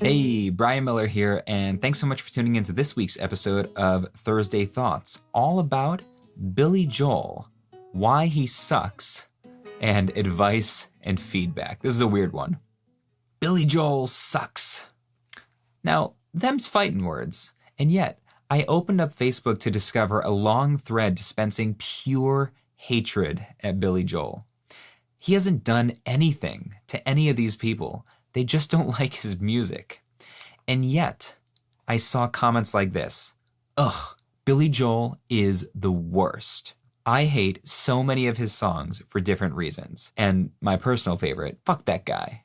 Hey, Brian Miller here, and thanks so much for tuning into this week's episode of Thursday Thoughts, all about Billy Joel, why he sucks, and advice and feedback. This is a weird one. Billy Joel sucks. Now, them's fighting words, and yet I opened up Facebook to discover a long thread dispensing pure hatred at Billy Joel. He hasn't done anything to any of these people. They just don't like his music. And yet, I saw comments like this. Ugh, Billy Joel is the worst. I hate so many of his songs for different reasons. And my personal favorite, fuck that guy.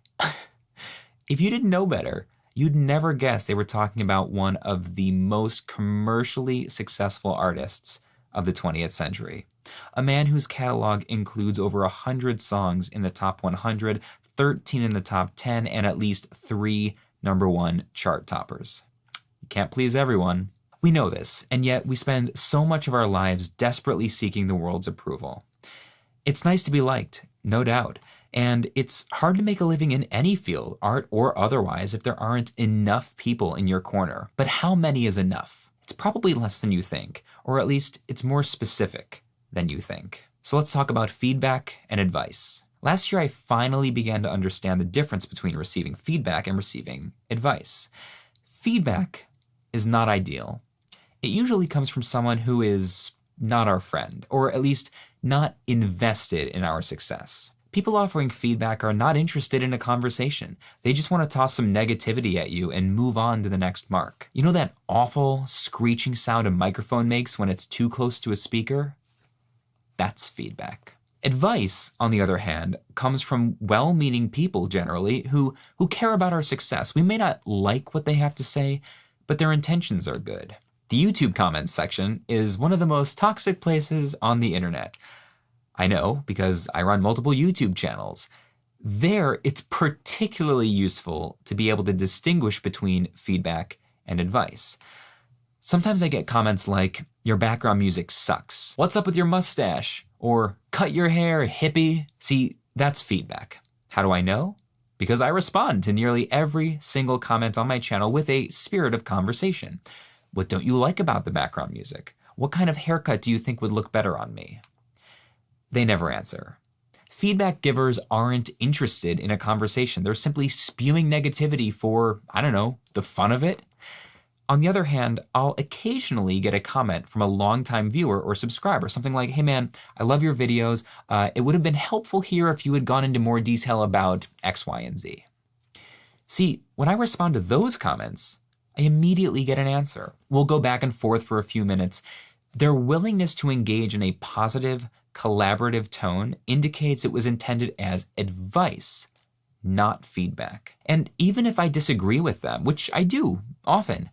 If you didn't know better, you'd never guess they were talking about one of the most commercially successful artists of the 20th century. A man whose catalog includes over 100 songs in the top 100, 13 in the top 10, and at least 3 #1 chart toppers. You can't please everyone. We know this, and yet we spend so much of our lives desperately seeking the world's approval. It's nice to be liked, no doubt, and it's hard to make a living in any field, art or otherwise, if there aren't enough people in your corner. But how many is enough? It's probably less than you think, or at least it's more specific than you think. So let's talk about feedback and advice. Last year, I finally began to understand the difference between receiving feedback and receiving advice. Feedback is not ideal. It usually comes from someone who is not our friend, or at least not invested in our success. People offering feedback are not interested in a conversation. They just want to toss some negativity at you and move on to the next mark. You know that awful screeching sound a microphone makes when it's too close to a speaker? That's feedback. Advice, on the other hand, comes from well-meaning people generally who care about our success. We may not like what they have to say, but their intentions are good. The YouTube comments section is one of the most toxic places on the internet. I know, because I run multiple YouTube channels. There, it's particularly useful to be able to distinguish between feedback and advice. Sometimes I get comments like, "Your background music sucks. What's up with your mustache?" Or, "Cut your hair, hippie." See, that's feedback. How do I know? Because I respond to nearly every single comment on my channel with a spirit of conversation. What don't you like about the background music? What kind of haircut do you think would look better on me? They never answer. Feedback givers aren't interested in a conversation. They're simply spewing negativity for, I don't know, the fun of it. On the other hand, I'll occasionally get a comment from a longtime viewer or subscriber, something like, "Hey man, I love your videos. It would have been helpful here if you had gone into more detail about X, Y, and Z." See, when I respond to those comments, I immediately get an answer. We'll go back and forth for a few minutes. Their willingness to engage in a positive, collaborative tone indicates it was intended as advice, not feedback. And even if I disagree with them, which I do often,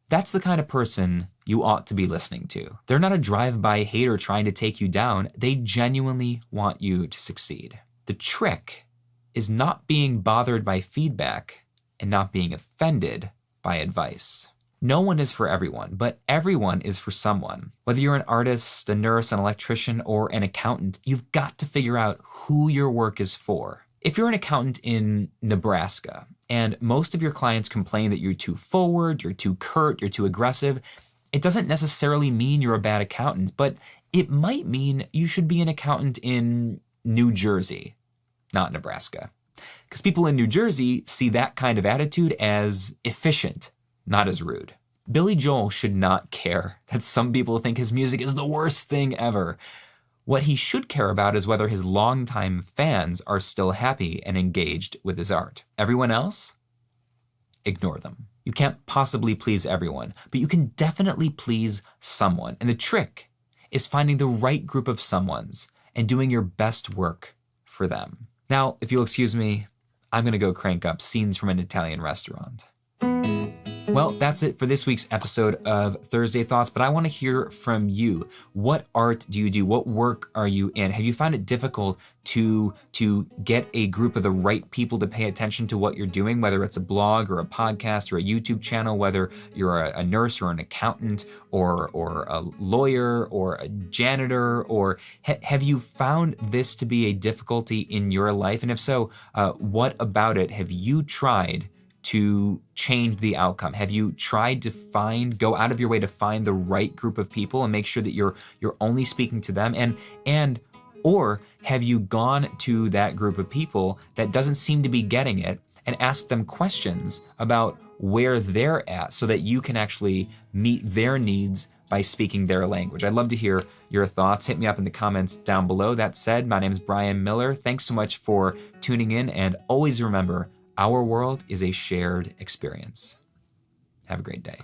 that's the kind of person you ought to be listening to. They're not a drive-by hater trying to take you down. They genuinely want you to succeed. The trick is not being bothered by feedback and not being offended by advice. No one is for everyone, but everyone is for someone. Whether you're an artist, a nurse, an electrician, or an accountant, you've got to figure out who your work is for. If you're an accountant in Nebraska and most of your clients complain that you're too forward, you're too curt, you're too aggressive, it doesn't necessarily mean you're a bad accountant, but it might mean you should be an accountant in New Jersey, not Nebraska. Because people in New Jersey see that kind of attitude as efficient, not as rude. Billy Joel should not care that some people think his music is the worst thing ever. What he should care about is whether his longtime fans are still happy and engaged with his art. Everyone else? Ignore them. You can't possibly please everyone, but you can definitely please someone. And the trick is finding the right group of someones and doing your best work for them. Now, if you'll excuse me, I'm going to go crank up Scenes from an Italian Restaurant. Well, that's it for this week's episode of Thursday Thoughts, but I want to hear from you. What art do you do? What work are you in? Have you found it difficult to get a group of the right people to pay attention to what you're doing, whether it's a blog or a podcast or a YouTube channel, whether you're a nurse or an accountant or a lawyer or a janitor, or have you found this to be a difficulty in your life? And if so, what about it have you tried to change the outcome? Have you tried to go out of your way to find the right group of people and make sure that you're only speaking to them? Or have you gone to that group of people that doesn't seem to be getting it and asked them questions about where they're at so that you can actually meet their needs by speaking their language? I'd love to hear your thoughts. Hit me up in the comments down below. That said, my name is Brian Miller. Thanks so much for tuning in, and always remember, our world is a shared experience. Have a great day.